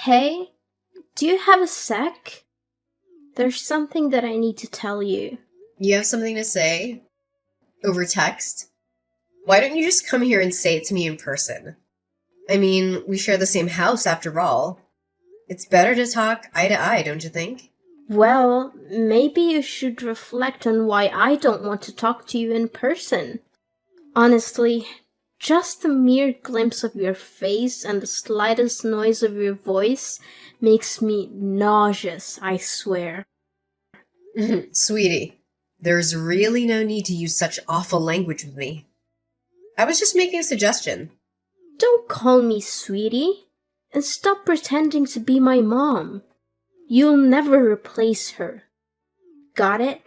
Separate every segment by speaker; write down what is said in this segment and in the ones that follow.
Speaker 1: Hey, do you have a sec? There's something that I need to tell you.
Speaker 2: You have something to say? Over text? Why don't you just come here and say it to me in person? I mean, we share the same house after all. It's better to talk eye to eye, don't you think?
Speaker 1: Well, maybe you should reflect on why I don't want to talk to you in person. Honestly, just the mere glimpse of your face and the slightest noise of your voice makes me nauseous, I swear.
Speaker 2: Sweetie, there's really no need to use such awful language with me. I was just making a suggestion.
Speaker 1: Don't call me sweetie, and stop pretending to be my mom. You'll never replace her. Got it?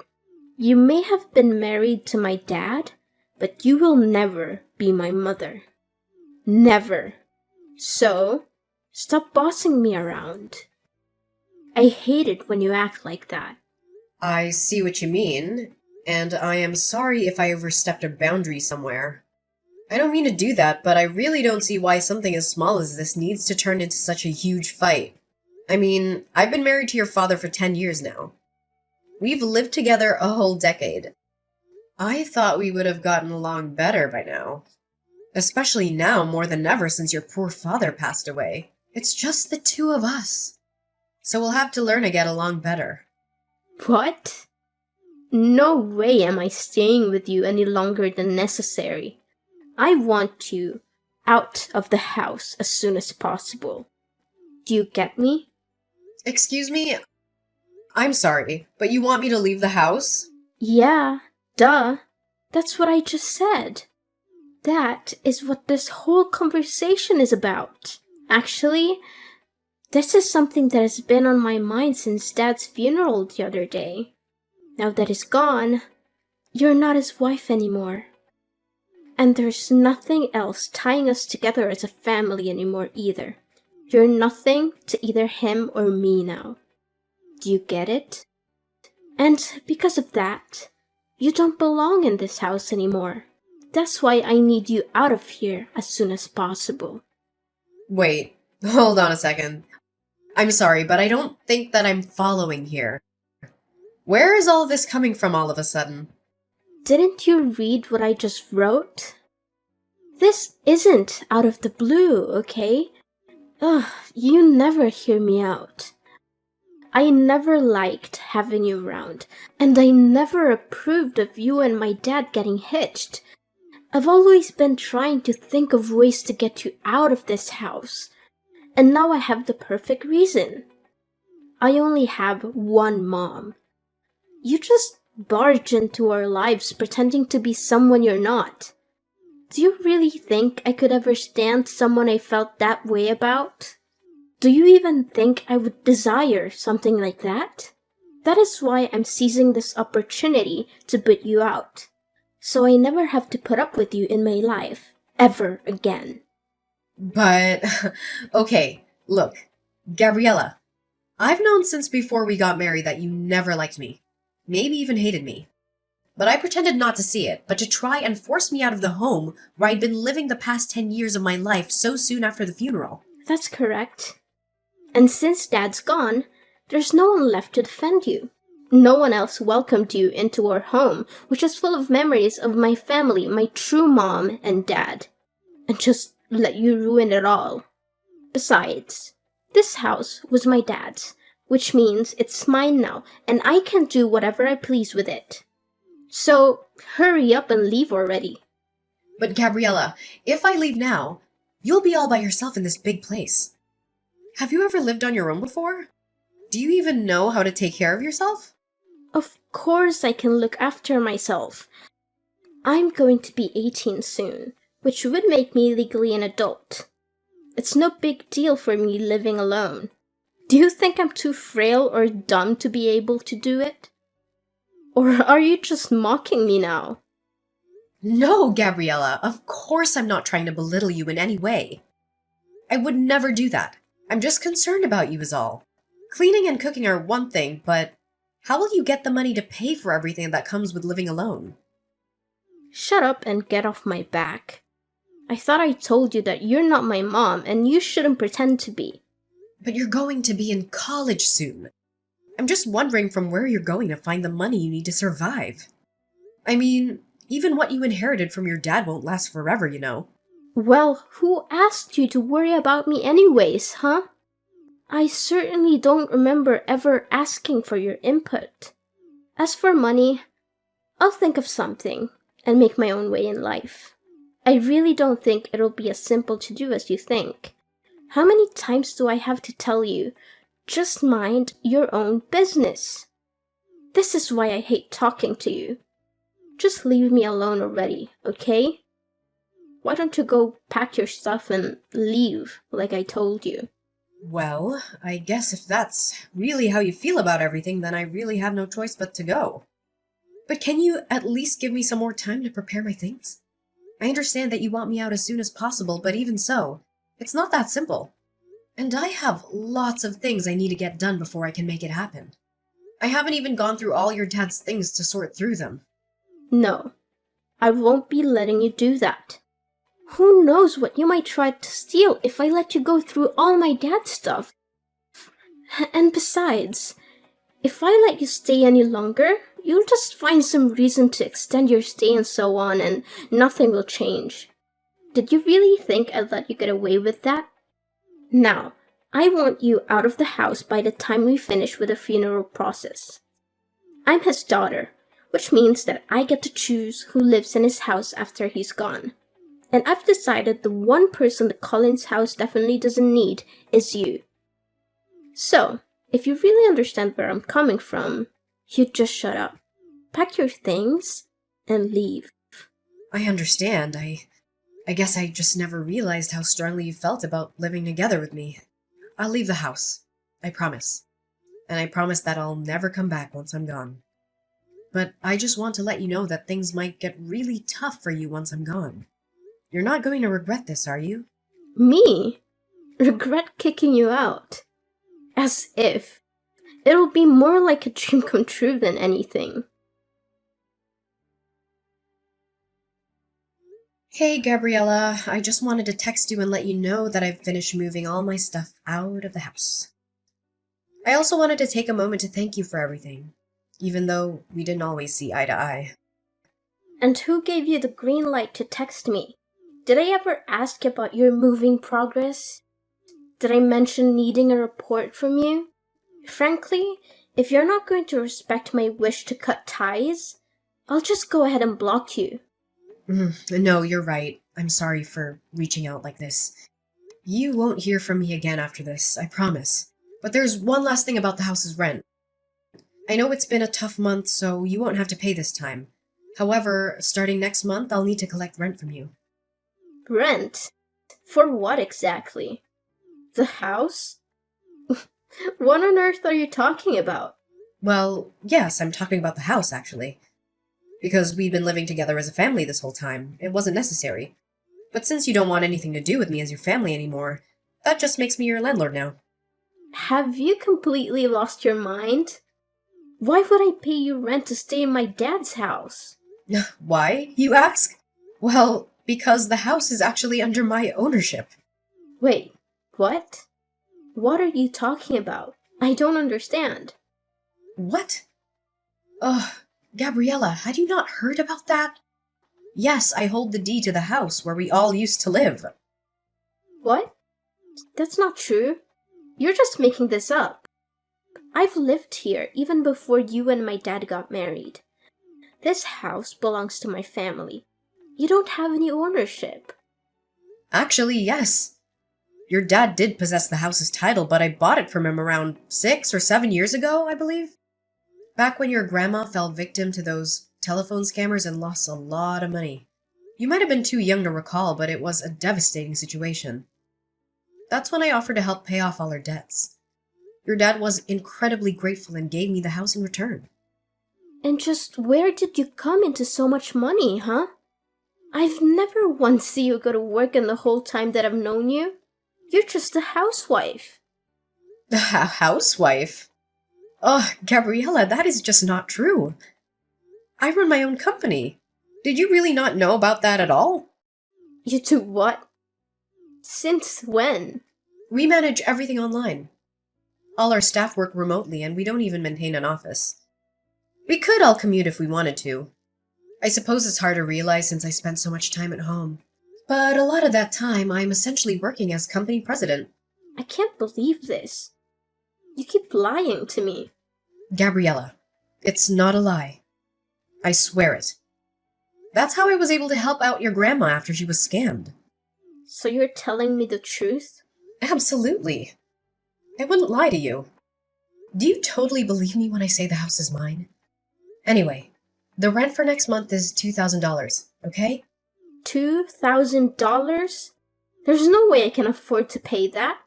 Speaker 1: You may have been married to my dad, but you will never be my mother. Never. So, stop bossing me around. I hate it when you act like that.
Speaker 2: I see what you mean, and I am sorry if I overstepped a boundary somewhere. I don't mean to do that, but I really don't see why something as small as this needs to turn into such a huge fight. I mean, I've been married to your father for 10 years now. We've lived together a whole decade. I thought we would have gotten along better by now. Especially now more than ever since your poor father passed away. It's just the two of us. So we'll have to learn to get along better.
Speaker 1: What? No way am I staying with you any longer than necessary. I want you out of the house as soon as possible. Do you get me?
Speaker 2: Excuse me? I'm sorry, but you want me to leave the house?
Speaker 1: Yeah, duh. That's what I just said. That is what this whole conversation is about. Actually, this is something that has been on my mind since Dad's funeral the other day. Now that he's gone, you're not his wife anymore. And there's nothing else tying us together as a family anymore either. You're nothing to either him or me now. Do you get it? And because of that, you don't belong in this house anymore. That's why I need you out of here as soon as possible.
Speaker 2: Wait, hold on a second. I'm sorry, but I don't think that I'm following here. Where is all this coming from all of a sudden?
Speaker 1: Didn't you read what I just wrote? This isn't out of the blue, okay? Ugh, you never hear me out. I never liked having you around, and I never approved of you and my dad getting hitched. I've always been trying to think of ways to get you out of this house, and now I have the perfect reason. I only have one mom. You just barge into our lives pretending to be someone you're not. Do you really think I could ever stand someone I felt that way about? Do you even think I would desire something like that? That is why I'm seizing this opportunity to put you out, so I never have to put up with you in my life, ever again.
Speaker 2: But, okay, look, Gabriella, I've known since before we got married that you never liked me, maybe even hated me. But I pretended not to see it, but to try and force me out of the home where I'd been living the past 10 years of my life so soon after the funeral.
Speaker 1: That's correct. And since Dad's gone, there's no one left to defend you. No one else welcomed you into our home, which is full of memories of my family, my true mom and dad. And just let you ruin it all. Besides, this house was my dad's, which means it's mine now, and I can do whatever I please with it. So, hurry up and leave already.
Speaker 2: But Gabriella, if I leave now, you'll be all by yourself in this big place. Have you ever lived on your own before? Do you even know how to take care of yourself?
Speaker 1: Of course I can look after myself. I'm going to be 18 soon, which would make me legally an adult. It's no big deal for me living alone. Do you think I'm too frail or dumb to be able to do it? Or are you just mocking me now?
Speaker 2: No, Gabriella, of course I'm not trying to belittle you in any way. I would never do that. I'm just concerned about you is all. Cleaning and cooking are one thing, but how will you get the money to pay for everything that comes with living alone?
Speaker 1: Shut up and get off my back. I thought I told you that you're not my mom and you shouldn't pretend to be.
Speaker 2: But you're going to be in college soon. I'm just wondering from where you're going to find the money you need to survive. I mean, even what you inherited from your dad won't last forever, you know.
Speaker 1: Well, who asked you to worry about me anyways, huh? I certainly don't remember ever asking for your input. As for money, I'll think of something and make my own way in life. I really don't think it'll be as simple to do as you think. How many times do I have to tell you, just mind your own business? This is why I hate talking to you. Just leave me alone already, okay? Why don't you go pack your stuff and leave, like I told you?
Speaker 2: Well, I guess if that's really how you feel about everything, then I really have no choice but to go. But can you at least give me some more time to prepare my things? I understand that you want me out as soon as possible, but even so, it's not that simple. And I have lots of things I need to get done before I can make it happen. I haven't even gone through all your dad's things to sort through them.
Speaker 1: No, I won't be letting you do that. Who knows what you might try to steal if I let you go through all my dad's stuff? And besides, if I let you stay any longer, you'll just find some reason to extend your stay and so on, and nothing will change. Did you really think I'd let you get away with that? Now, I want you out of the house by the time we finish with the funeral process. I'm his daughter, which means that I get to choose who lives in his house after he's gone. And I've decided the one person the Collins house definitely doesn't need is you. So, if you really understand where I'm coming from, you just shut up, pack your things, and leave.
Speaker 2: I understand. I guess I just never realized how strongly you felt about living together with me. I'll leave the house. I promise. And I promise that I'll never come back once I'm gone. But I just want to let you know that things might get really tough for you once I'm gone. You're not going to regret this, are you?
Speaker 1: Me? Regret kicking you out? As if. It'll be more like a dream come true than anything.
Speaker 2: Hey, Gabriella. I just wanted to text you and let you know that I've finished moving all my stuff out of the house. I also wanted to take a moment to thank you for everything, even though we didn't always see eye to eye.
Speaker 1: And who gave you the green light to text me? Did I ever ask about your moving progress? Did I mention needing a report from you? Frankly, if you're not going to respect my wish to cut ties, I'll just go ahead and block you.
Speaker 2: No, you're right. I'm sorry for reaching out like this. You won't hear from me again after this, I promise. But there's one last thing about the house's rent. I know it's been a tough month, so you won't have to pay this time. However, starting next month, I'll need to collect rent from you.
Speaker 1: Rent? For what exactly? The house? What on earth are you talking about?
Speaker 2: Well, yes, I'm talking about the house, actually. Because we've been living together as a family this whole time, it wasn't necessary. But since you don't want anything to do with me as your family anymore, that just makes me your landlord now.
Speaker 1: Have you completely lost your mind? Why would I pay you rent to stay in my dad's house?
Speaker 2: Why, you ask? Well, because the house is actually under my ownership.
Speaker 1: Wait, what? What are you talking about? I don't understand.
Speaker 2: What? Ugh, Gabriella, had you not heard about that? Yes, I hold the deed to the house where we all used to live.
Speaker 1: What? That's not true. You're just making this up. I've lived here even before you and my dad got married. This house belongs to my family. You don't have any ownership.
Speaker 2: Actually, yes. Your dad did possess the house's title, but I bought it from him around 6 or 7 years ago, I believe. Back when your grandma fell victim to those telephone scammers and lost a lot of money. You might have been too young to recall, but it was a devastating situation. That's when I offered to help pay off all her debts. Your dad was incredibly grateful and gave me the house in return.
Speaker 1: And just where did you come into so much money, huh? I've never once seen you go to work in the whole time that I've known you. You're just a housewife.
Speaker 2: A housewife? Oh, Gabriella, that is just not true. I run my own company. Did you really not know about that at all?
Speaker 1: You do what? Since when?
Speaker 2: We manage everything online. All our staff work remotely, and we don't even maintain an office. We could all commute if we wanted to. I suppose it's hard to realize since I spend so much time at home. But a lot of that time, I'm essentially working as company president.
Speaker 1: I can't believe this. You keep lying to me.
Speaker 2: Gabriella, it's not a lie. I swear it. That's how I was able to help out your grandma after she was scammed.
Speaker 1: So you're telling me the truth?
Speaker 2: Absolutely. I wouldn't lie to you. Do you totally believe me when I say the house is mine? Anyway, the rent for next month is $2,000, okay?
Speaker 1: $2,000? There's no way I can afford to pay that.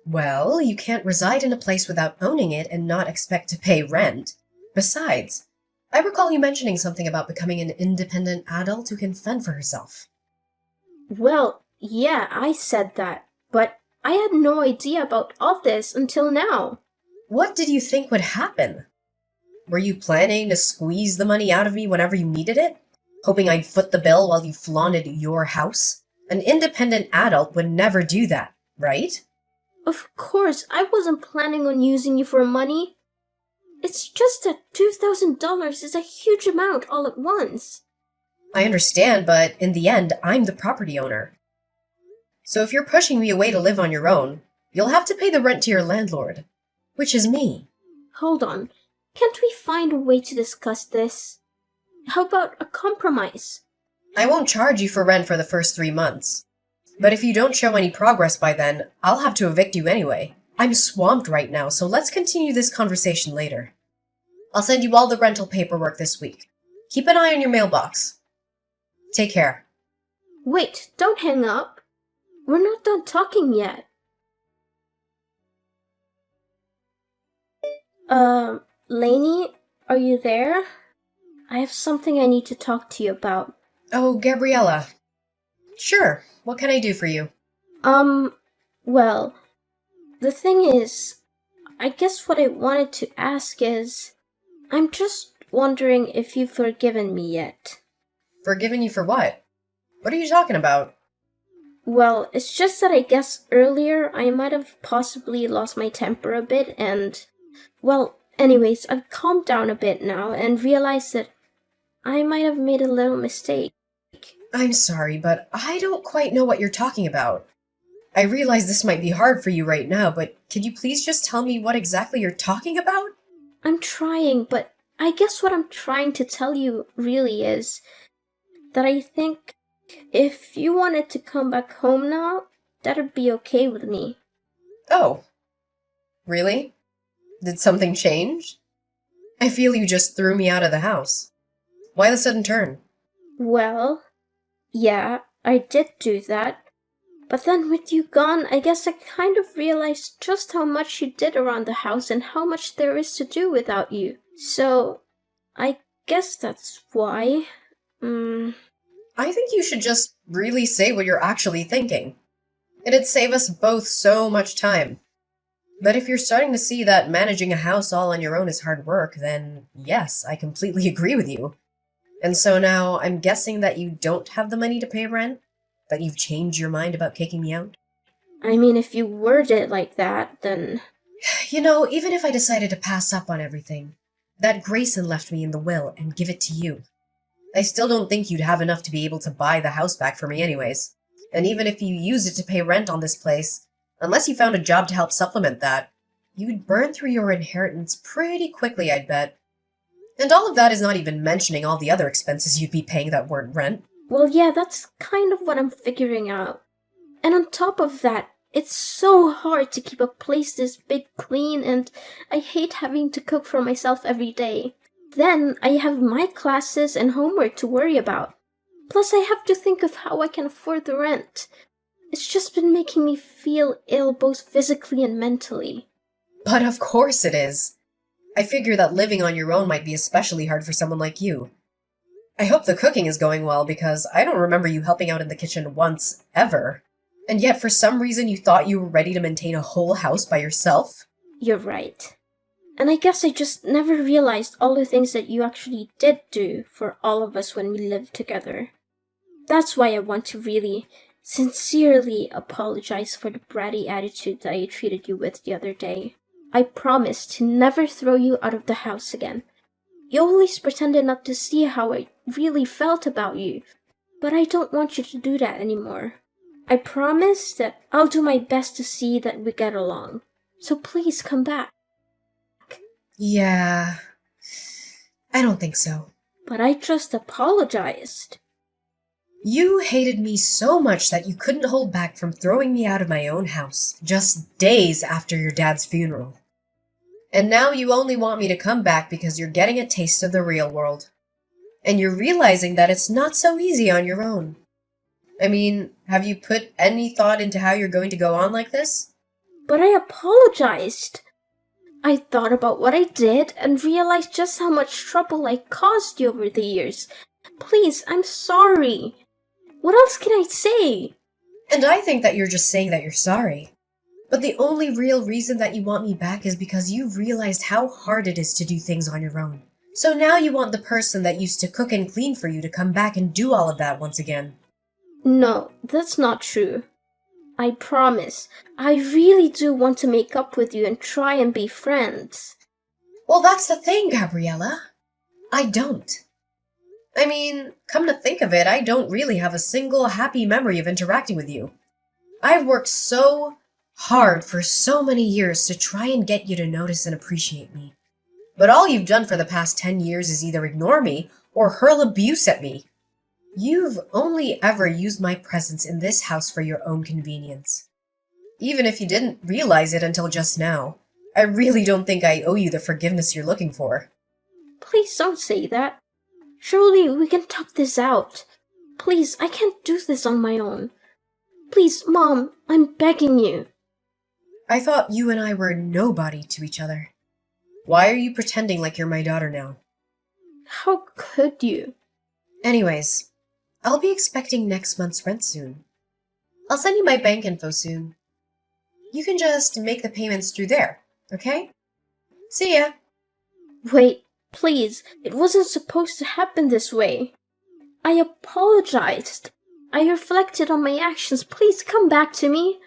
Speaker 2: Well, you can't reside in a place without owning it and not expect to pay rent. Besides, I recall you mentioning something about becoming an independent adult who can fend for herself.
Speaker 1: Well, yeah, I said that, but I had no idea about all this until now.
Speaker 2: What did you think would happen? Were you planning to squeeze the money out of me whenever you needed it? Hoping I'd foot the bill while you flaunted your house? An independent adult would never do that, right?
Speaker 1: Of course, I wasn't planning on using you for money. It's just that $2,000 is a huge amount all at once.
Speaker 2: I understand, but in the end, I'm the property owner. So if you're pushing me away to live on your own, you'll have to pay the rent to your landlord, which is me.
Speaker 1: Hold on. Can't we find a way to discuss this? How about a compromise?
Speaker 2: I won't charge you for rent for the first 3 months. But if you don't show any progress by then, I'll have to evict you anyway. I'm swamped right now, so let's continue this conversation later. I'll send you all the rental paperwork this week. Keep an eye on your mailbox. Take care.
Speaker 1: Wait, don't hang up. We're not done talking yet. Lainey, are you there? I have something I need to talk to you about.
Speaker 2: Oh, Gabriella. Sure, what can I do for you?
Speaker 1: Well, the thing is, I guess what I wanted to ask is, I'm just wondering if you've forgiven me yet.
Speaker 2: Forgiven you for what? What are you talking about?
Speaker 1: Well, it's just that I guess earlier I might have possibly lost my temper a bit and, well, anyways, I've calmed down a bit now and realized that I might have made a little mistake.
Speaker 2: I'm sorry, but I don't quite know what you're talking about. I realize this might be hard for you right now, but could you please just tell me what exactly you're talking about?
Speaker 1: I'm trying, but I guess what I'm trying to tell you really is that I think if you wanted to come back home now, that'd be okay with me.
Speaker 2: Oh. Really? Did something change? I feel you just threw me out of the house. Why the sudden turn?
Speaker 1: Well, yeah, I did do that. But then with you gone, I guess I kind of realized just how much you did around the house and how much there is to do without you. So, I guess that's why.
Speaker 2: I think you should just really say what you're actually thinking. It'd save us both so much time. But if you're starting to see that managing a house all on your own is hard work, then yes, I completely agree with you. And so now I'm guessing that you don't have the money to pay rent? That you've changed your mind about kicking me out?
Speaker 1: I mean, if you word it like that, then...
Speaker 2: You know, even if I decided to pass up on everything, that Grayson left me in the will and give it to you, I still don't think you'd have enough to be able to buy the house back for me anyways. And even if you used it to pay rent on this place, unless you found a job to help supplement that, you'd burn through your inheritance pretty quickly, I'd bet. And all of that is not even mentioning all the other expenses you'd be paying that weren't rent.
Speaker 1: Well, yeah, that's kind of what I'm figuring out. And on top of that, it's so hard to keep a place this big clean, and I hate having to cook for myself every day. Then I have my classes and homework to worry about. Plus, I have to think of how I can afford the rent. It's just been making me feel ill both physically and mentally.
Speaker 2: But of course it is. I figure that living on your own might be especially hard for someone like you. I hope the cooking is going well because I don't remember you helping out in the kitchen once, ever. And yet for some reason you thought you were ready to maintain a whole house by yourself?
Speaker 1: You're right. And I guess I just never realized all the things that you actually did do for all of us when we lived together. That's why I want to really, sincerely apologize for the bratty attitude that I treated you with the other day. I promise to never throw you out of the house again. You always pretended not to see how I really felt about you, but I don't want you to do that anymore. I promise that I'll do my best to see that we get along. So please come back.
Speaker 2: Yeah, I don't think so.
Speaker 1: But I just apologized.
Speaker 2: You hated me so much that you couldn't hold back from throwing me out of my own house, just days after your dad's funeral. And now you only want me to come back because you're getting a taste of the real world. And you're realizing that it's not so easy on your own. I mean, have you put any thought into how you're going to go on like this?
Speaker 1: But I apologized. I thought about what I did and realized just how much trouble I caused you over the years. Please, I'm sorry. What else can I say?
Speaker 2: And I think that you're just saying that you're sorry. But the only real reason that you want me back is because you realized how hard it is to do things on your own. So now you want the person that used to cook and clean for you to come back and do all of that once again.
Speaker 1: No, that's not true. I promise. I really do want to make up with you and try and be friends.
Speaker 2: Well, that's the thing, Gabriella. I don't. I mean, come to think of it, I don't really have a single happy memory of interacting with you. I've worked so hard for so many years to try and get you to notice and appreciate me. But all you've done for the past 10 years is either ignore me or hurl abuse at me. You've only ever used my presence in this house for your own convenience. Even if you didn't realize it until just now, I really don't think I owe you the forgiveness you're looking for.
Speaker 1: Please don't say that. Surely we can talk this out. Please, I can't do this on my own. Please, Mom, I'm begging you.
Speaker 2: I thought you and I were nobody to each other. Why are you pretending like you're my daughter now?
Speaker 1: How could you?
Speaker 2: Anyways, I'll be expecting next month's rent soon. I'll send you my bank info soon. You can just make the payments through there, okay? See ya!
Speaker 1: Wait, please, it wasn't supposed to happen this way. I apologized. I reflected on my actions. Please come back to me.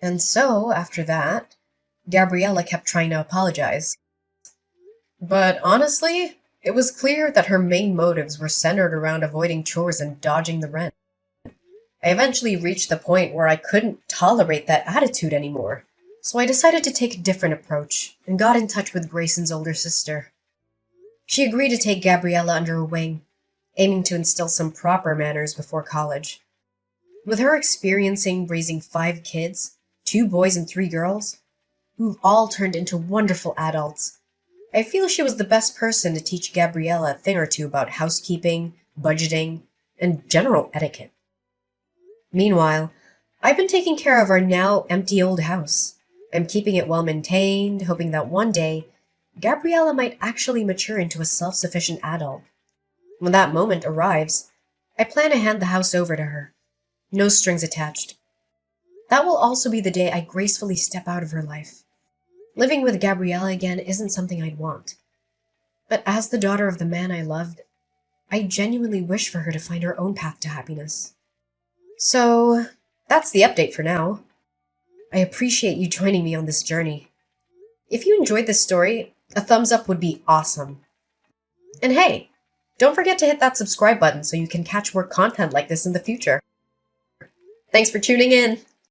Speaker 2: And so, after that, Gabriella kept trying to apologize. But honestly, it was clear that her main motives were centered around avoiding chores and dodging the rent. I eventually reached the point where I couldn't tolerate that attitude anymore, so I decided to take a different approach and got in touch with Grayson's older sister. She agreed to take Gabriella under her wing, aiming to instill some proper manners before college. With her experiencing raising 5 kids, 2 boys and 3 girls, who've all turned into wonderful adults, I feel she was the best person to teach Gabriella a thing or two about housekeeping, budgeting, and general etiquette. Meanwhile, I've been taking care of our now empty old house. I'm keeping it well maintained, hoping that one day, Gabriella might actually mature into a self-sufficient adult. When that moment arrives, I plan to hand the house over to her. No strings attached. That will also be the day I gracefully step out of her life. Living with Gabriella again isn't something I'd want. But as the daughter of the man I loved, I genuinely wish for her to find her own path to happiness. So, that's the update for now. I appreciate you joining me on this journey. If you enjoyed this story, a thumbs up would be awesome. And hey, don't forget to hit that subscribe button so you can catch more content like this in the future. Thanks for tuning in!